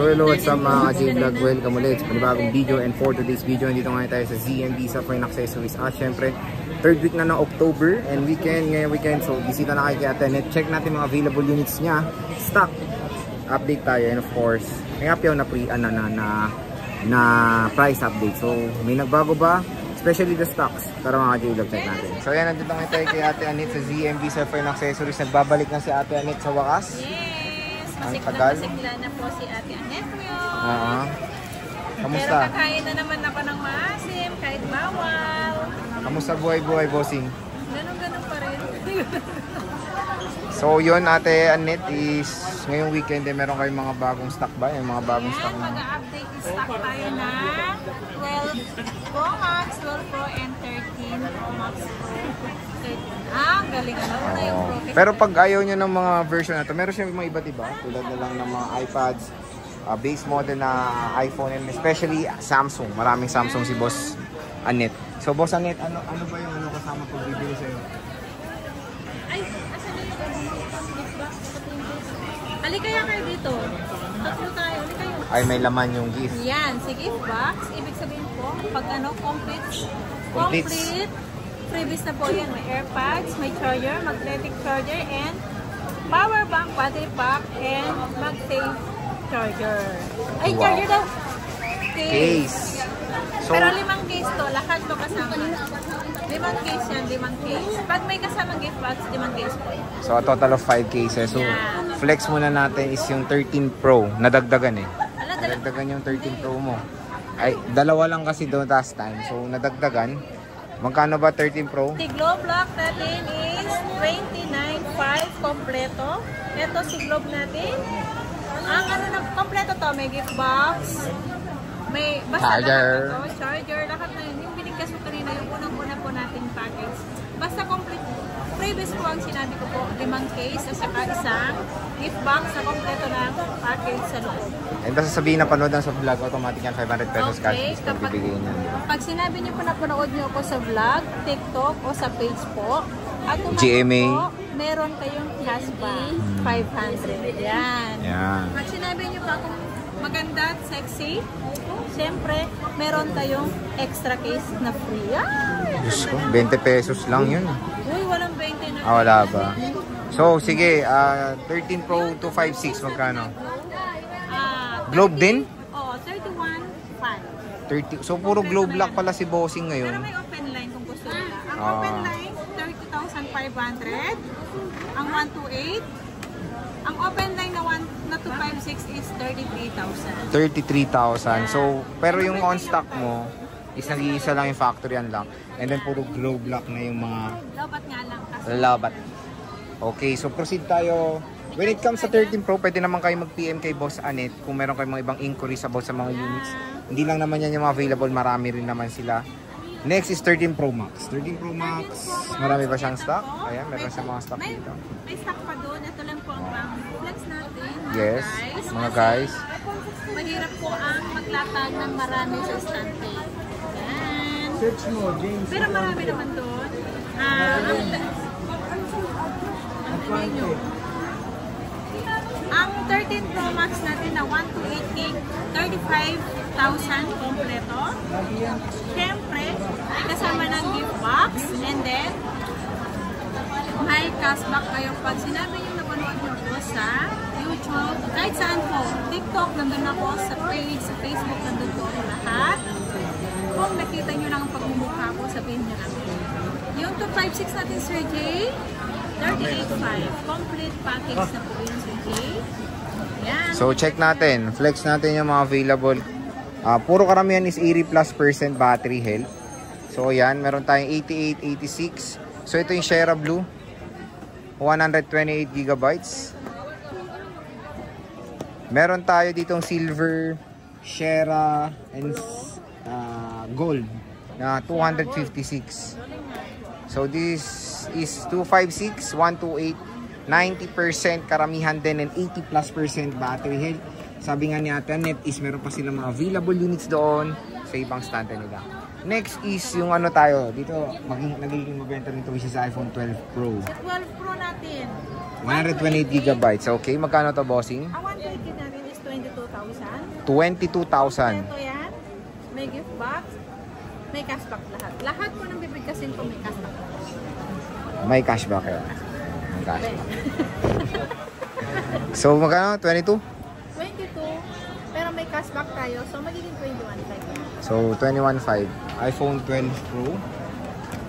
So hello, what's up mga ka-J-Vlog? Welcome ulit sa panibagong video, and for today's video, nandito ngayon tayo sa ZMB sa Fine Accessories. At syempre, third week na ng October and ngayong weekend. So bisita na kayo kay Ate Annette. Check natin mga available units niya, stock, update tayo, and of course may happy na price update. So may nagbago ba? Especially the stocks. Tara mga J-Vlog, check natin. So yan, nandito ngayon tayo kay Ate Annette sa ZMB sa Fine Accessories. Nagbabalik na si Ate Annette sa wakas. Ang tagal. Masigla na po si Ate Annette yun. Kamusta? Pero kakain na naman ako ng maasim, kahit bawal. Kamusta buhay-buhay, bossing? Ganun pa rin. So yun, Ate Annette, is ngayong weekend meron kayong mga bagong stock ba? Yung mga bagong stock na mag-update stock tayo na 12 Pro Max, 12 Pro, and 13 Pro Max Pro. Galing na yung Pro. Pero pag ayaw nyo ng mga version na to, meron siya mga iba't iba. Tulad na lang ng mga iPads, base model na iPhone, and especially Samsung. Maraming Samsung si Boss Annette. So Boss Annette, ano ba yung kasama pag bibili sa'yo? Ay, asan na yung alikaya kayo dito. Tatlo tayo, alikaya. Ay, may laman yung gift. Yan, si gift box. Ibig sabihin po, pag complete, freebies na po yan. May AirPods, may charger, magnetic charger, and power bank, battery pack, and mag-safe charger. Ay, wow. Charger daw. Case. So, pero 5 case to, lahat to kasama. 5 case yan, 5 case. Pag may kasamang gift box, 5 case po. So a total of 5 cases. So yeah. Flex muna natin is yung 13 Pro. Nadagdagan eh. Nadagdagan yung 13 Pro mo. Ay, dalawa lang kasi doon last time. So nadagdagan. Magkano ba 13 Pro? Si globe lock natin is 29.5 kompleto. Ito si globe natin. Ang kompleto to, may gift box. May basta charger. Lahat ito, charger, lahat na yun. Yung binigkas mo kanina, yung unang-una po nating package. Basta complete. Previous po ang sinabi ko po, 5 case at saka isang gift box na kompleto na package sa loob. And basta sabihin na panood lang sa vlog, automatic yan 500 pesos cash. Pag sinabi niyo po na panood niyo ako sa vlog, TikTok o sa page po, GMA po, meron kayong cashback 500. Yan. Pag sinabi niyo pa kung maganda at sexy, siyempre, meron tayong extra case na free. Diyos ko, 20 pesos lang yun. Uy, walang 20 na. Wala ba? So, sige, 13 Pro 256, magkano? Globe din? Oo, 31.5. So, puro globe lock pala si Bossing ngayon. Pero may open line kung gusto nila. Ang open line, 30,500. Ang 128. Ang open line na 256 is 33,000. 33,000. So, pero yung on stock mo is nag-iisa lang yung factory unlock. And then puro globe lock na yung mga lobat nga lang kasi. Lobat. Okay, so proceed tayo. When it comes sa 13 Pro, pwede naman kayo mag-PM kay Boss Annette kung meron kayong mga ibang inquiries about sa mga units. Hindi lang naman yan yung mga available, marami rin naman sila. Next is 13 Pro Max. 13 Pro Max, marami ba siyang stock? Ayan, meron siyang mga stock dito. May stock pa doon. Ito lang po ang pang-flex natin. Yes, mga guys. Mahirap po ang maglatag ng marami sa stand tape. Yan. Pero marami naman doon. Ang 13 Pro Max natin na 128 gig, 35,000 kompleto. Siyempre, may kasama ng gift box, and then may cashback kayo. Pag sinabi nyo napanood nyo po sa YouTube, kahit saan po, TikTok, nandun ako, sa page, sa Facebook, nandun po lahat. Kung nakita nyo lang ang pagmumukha ko, sabihin nyo lang. Yung 256 natin, Sir Jay, 38.5. Complete package na po yun, Sir Jay. Yan. So, check natin. Flex natin yung mga available. Puro karamihan is 80+% battery health. So, yan. Meron tayong 88, 86. So, ito yung Shera Blue. 128 GB. Meron tayo ditong silver, Shera, and gold na 256. So, this is 256, 128, 90% karamihan din, and 80+% battery health. Sabi nga ni Ate Annette is meron pa sila mga available units doon sa ibang stand nila. Next is yung ano tayo, dito nagiging mabenta nito which is iPhone 12 Pro. Sa 12 Pro natin. 128 GB. Okay, magkano to, bossing? Ang 128 natin is 22,000. 22,000. Ito yan. May gift box. May cashback lahat. Lahat po ng bibigkasin ko may cashback. May cashback yan. May cashback. So, magkano? 22? 22. Pero may cashback tayo. So, magiging 21.5. So, 21.5. iPhone 12 Pro.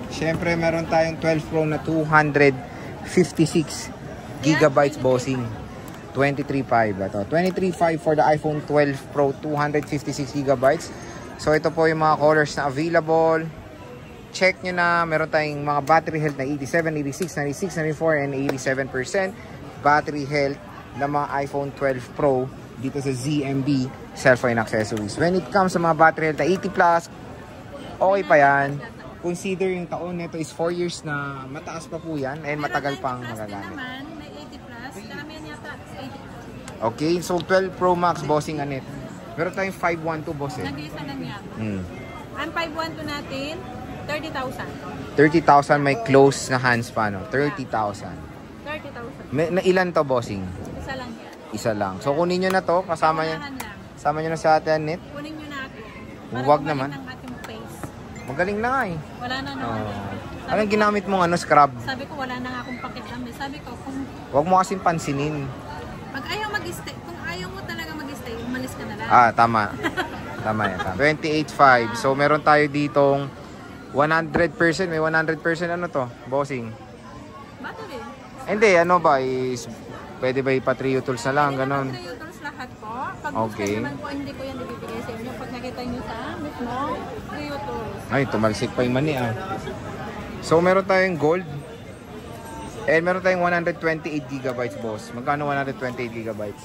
Siyempre, meron tayong 12 Pro na 256 gigabytes bossing. 23.5. Ito. 23.5 for the iPhone 12 Pro, 256 gigabytes. So, ito po yung mga colors na available. Check nyo na. Meron tayong mga battery health na 87, 86, 96, 94, and 87% battery health ng mga iPhone 12 Pro dito sa ZMB Cellphone Accessories. When it comes sa mga battery health na 80 plus, okay pa yan. Consider yung taon nito is 4 years na mataas pa po yan and matagal pang magagamit. Naman, may 80 plus. Karamihan yata 80. Okay, so 12 Pro Max bossing anit. Meron tayong 512 boss eh. Nag-iisa lang yan. Ang 512 natin, 30,000. 30,000 may close na hands pa no? 30,000. 30,000. Na ilan to bossing? Isa lang yan. Isa lang. So kunin nyo na to, kasama nyo. Kasama nyo na sa atin net. Kunin nyo na ako. Huwag naman. Ng ating face. Magaling na nga eh. Wala na naman. Anong ginamit mong ano, scrub? Sabi ko wala na nga akong pakialam. Sabi ko kung huwag mo kasing pansinin. pag ayaw mag-stay, kung ayaw mo talaga mag-stay, umalis ka na lang. Ah, tama. Tama yan. 28.5. So meron tayo ditong 100%. May 100% ano to? Bossing. Battery. Hindi, ano ba? Is, pwede ba ipa-trio tools na lang? Ganon. Trio tools lahat po. Pag Okay. gusto naman po, hindi ko yan ibibigay sa inyo. Pag nakita nyo sa mismo, trio tools. Ay, tumalsik pa yung mani ah. So meron tayong gold. And meron tayong 128 gigabytes boss. Magkano 128 gigabytes?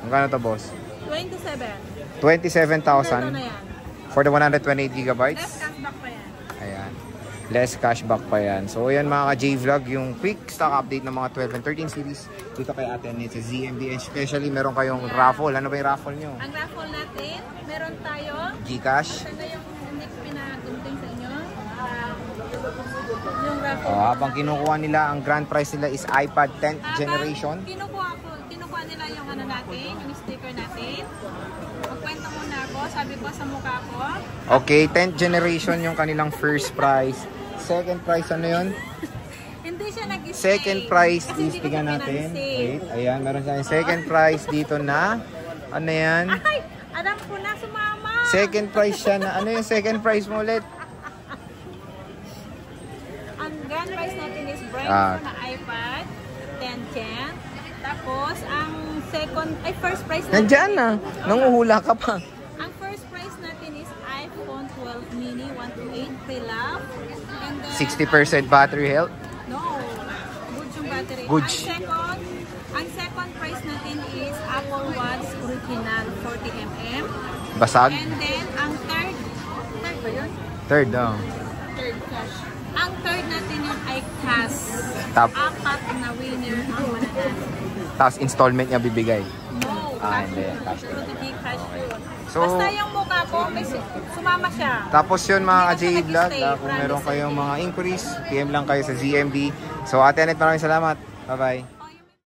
Magkano to boss? 27. 27,000 Ito na yan. for the 128 gigabytes. Less cashback pa yan. Ayan. Less cashback pa yan. So ayan mga ka-J-Vlog, yung quick stock update ng mga 12 and 13 series dito kay Ate Annette sa ZMB. And especially meron kayong raffle. Ano ba yung raffle nyo? Ang raffle natin, meron tayo. Gcash. Saan na yung hindi ko pinagunting sa inyo? Yung raffle. Habang kinukuha nila, ang grand prize nila is iPad 10th generation. Kinukuha nila yung ano natin, yung sticker natin. Magkwento muna ako, sabi ko sa mukha ko. Okay, 10th generation yung kanilang first prize. Second prize ano yun? Hindi siya nag-stay. Second prize, Kasi hindi ko tingnan siya natin. pinag-save. Wait, ayan, meron tayong second prize dito na, ano yan? Ay, alam ko na, sumama. Second prize siya na, ano yung second prize mo ulit? Ang grand prize natin is brand new na iPad 10 Gen. Tapos, ang first prize natin. Nandyan na, nanguhula ka pa. Ang first prize natin is iPhone 12 mini 128 pre-love. And then, 60% battery health. no, good yung battery. Good. Ang second prize natin is Apple Watch Original 40mm. Basag? And then, ang third ba yun? Third, oh. Third cash. Ang third natin yung iCash. Top. 4 na winner ang mananalo. Tapos installment niya bibigay. No, Ah, cash hindi. yun. Cash True to be cash yun. So, basta yung mukha ko, may sumama siya. tapos yun mga Hindi ka-J ko siya Vlog, nag-stay, kung meron promise. kayong mga inquiries, PM lang kayo sa ZMB. So Ate Annette, maraming salamat. Bye-bye.